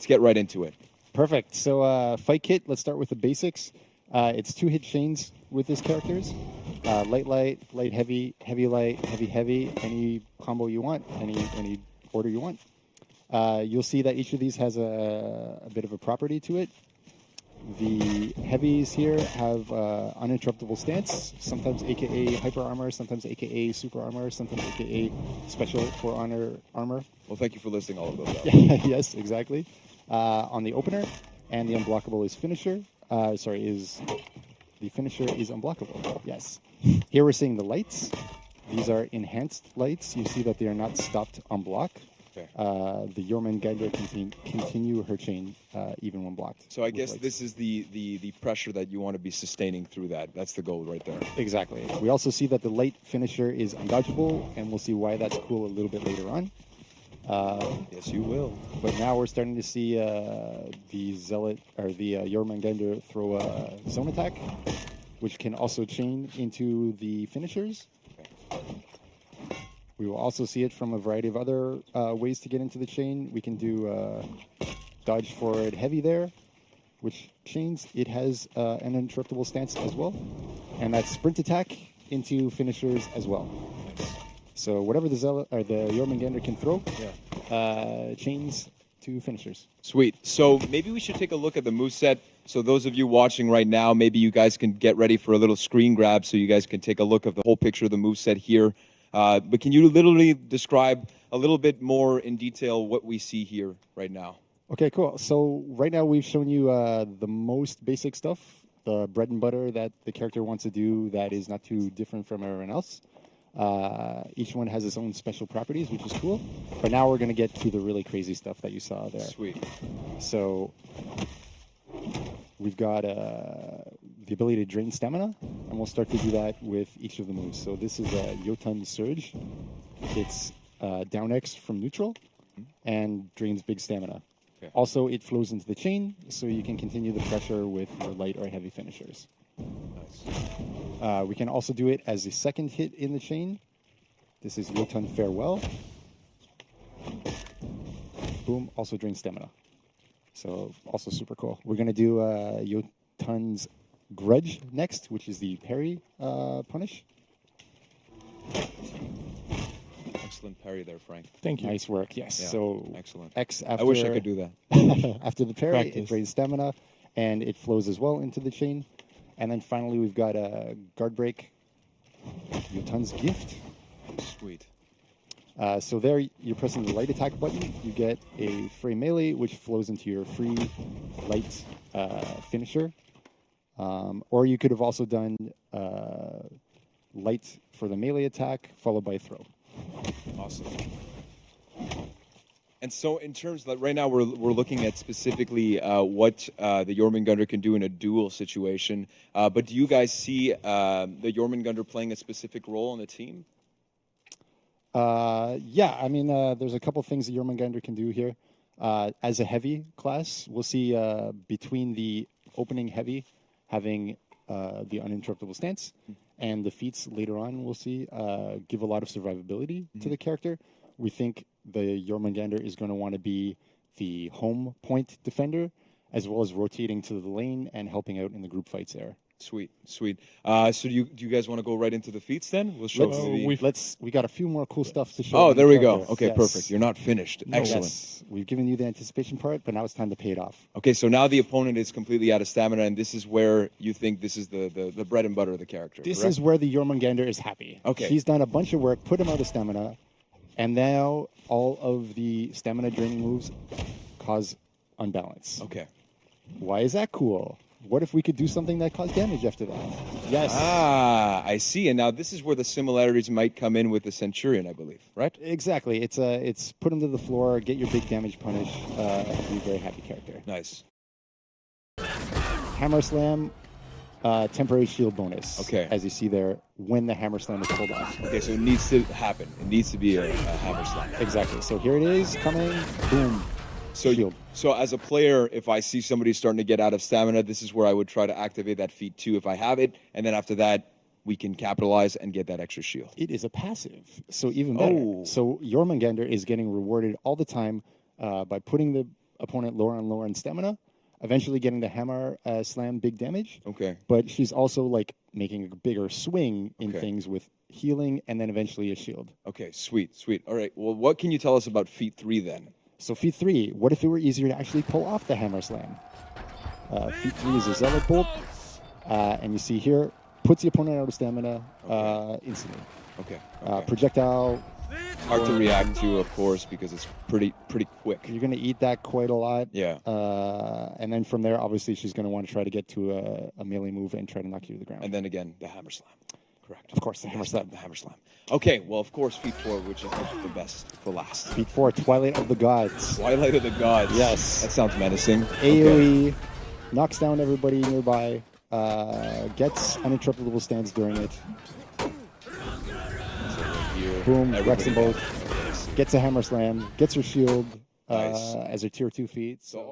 let's get right into it. Perfect. So fight kit, let's start with the basics. It's 2-hit chains with this characters. Light, light, light, heavy, heavy, light, heavy, heavy, any combo you want, any order you want. You'll see that each of these has a bit of a property to it. The heavies here have uninterruptible stance, sometimes aka hyper armor, sometimes aka super armor, sometimes aka special for honor armor. Well, thank you for listing all of those out. Yes, exactly. On the opener, and the unblockable is finisher. The finisher is unblockable. Yes. Here we're seeing the lights. These are enhanced lights. You see that they are not stopped on block. Okay. The Jormungandr can continue her chain even when blocked. So I guess this is the pressure that you want to be sustaining through that. That's the goal right there. Exactly. We also see that the light finisher is undodgeable, and we'll see why that's cool a little bit later on. Yes, you will. But now we're starting to see the Zealot or the Jormungandr throw a zone attack, which can also chain into the finishers. Okay. We will also see it from a variety of other ways to get into the chain. We can do dodge forward heavy there, which chains. It has an uninterruptible stance as well. And that's sprint attack into finishers as well. Nice. So whatever the Zealot or the Jormungandr can throw, chains to finishers. Sweet. So maybe we should take a look at the moveset. So those of you watching right now, maybe you guys can get ready for a little screen grab so you guys can take a look of the whole picture of the moveset here. But can you literally describe a little bit more in detail what we see here right now? Okay, cool. So right now we've shown you the most basic stuff, the bread and butter that the character wants to do that is not too different from everyone else. Each one has its own special properties, which is cool. But now we're going to get to the really crazy stuff that you saw there. Sweet. So we've got the ability to drain stamina, and we'll start to do that with each of the moves. So this is a Jotun Surge. It's down X from neutral and drains big stamina. Okay. Also, it flows into the chain, so you can continue the pressure with your light or heavy finishers. Nice. We can also do it as a second hit in the chain. This is Jotun Farewell. Boom, also drains stamina. So also super cool. We're going to do Jotun's Grudge next, which is the parry punish. Excellent parry there, Frank. Thank you. Nice work, yes. Yeah, so excellent. X after, I wish I could do that. after the parry, Practice. it drains stamina, and it flows as well into the chain. And then finally, we've got a guard break, Jotun's Gift. Sweet. So there, you're pressing the light attack button. You get a free melee, which flows into your free light finisher. Or you could have also done light for the melee attack, followed by throw. Awesome. And so in terms of, right now, we're looking at specifically what the Jormungandr can do in a duel situation. But do you guys see the Jormungandr playing a specific role on the team? Yeah, I mean, there's a couple things that Jormungandr can do here. As a heavy class, we'll see between the opening heavy having the uninterruptible stance, and the feats later on we'll see give a lot of survivability to the character. We think the Jormungandr is going to want to be the home point defender, as well as rotating to the lane and helping out in the group fights there. Sweet, sweet. So do you guys want to go right into the feats then? We'll show We got a few more cool stuff to show. Oh, there we go. Character. Okay, Yes. Perfect. You're not finished. Excellent. Yes. We've given you the anticipation part, but now it's time to pay it off. Okay, so now the opponent is completely out of stamina, and this is where you think this is the bread and butter of the character. This correct? is where the Jormungandr is happy. Okay. She's done a bunch of work, put him out of stamina, and now all of the stamina draining moves cause unbalance. Okay. Why is that cool? What if we could do something that caused damage after that? Yes. Ah, I see. And now this is where the similarities might come in with the Centurion, I believe, right? Exactly. It's put him to the floor, get your big damage punish, be a very happy character. Nice. Hammer Slam, temporary shield bonus. Okay. As you see there, when the Hammer Slam is pulled off. Okay, so it needs to happen. It needs to be a hammer slam. Exactly. So here it is, coming, boom, shield. So as a player, if I see somebody starting to get out of stamina, this is where I would try to activate that feat too if I have it. And then after that, we can capitalize and get that extra shield. It is a passive, so even better. Oh. So Jormungandr is getting rewarded all the time by putting the opponent lower and lower in stamina, eventually getting the hammer slam big damage. Okay. But she's also like making a bigger swing in Okay. things with healing and then eventually a shield. Okay, sweet, sweet. All right. Well, what can you tell us about feat 3 then? So feat 3, what if it were easier to actually pull off the hammer slam? Feat 3 is a zealot bolt, and you see here, puts the opponent out of stamina instantly. Okay. Projectile, Hard to react to, of course, because it's pretty quick. you're going to eat that quite a lot. Yeah. And then from there, obviously, she's going to want to try to get to a melee move and try to knock you to the ground. And then again, the hammer slam. Correct. Of course, the hammer slam. The hammer slam. Okay, well, of course, feat 4, which is the best for last. Feat 4, Twilight of the Gods. Twilight of the Gods. Yes. That sounds menacing. AoE, knocks down everybody nearby, gets uninterruptible stance during it. Here, Boom, everybody wrecks them both. does. Gets a hammer slam, gets her shield Nice. as her tier 2 feat. So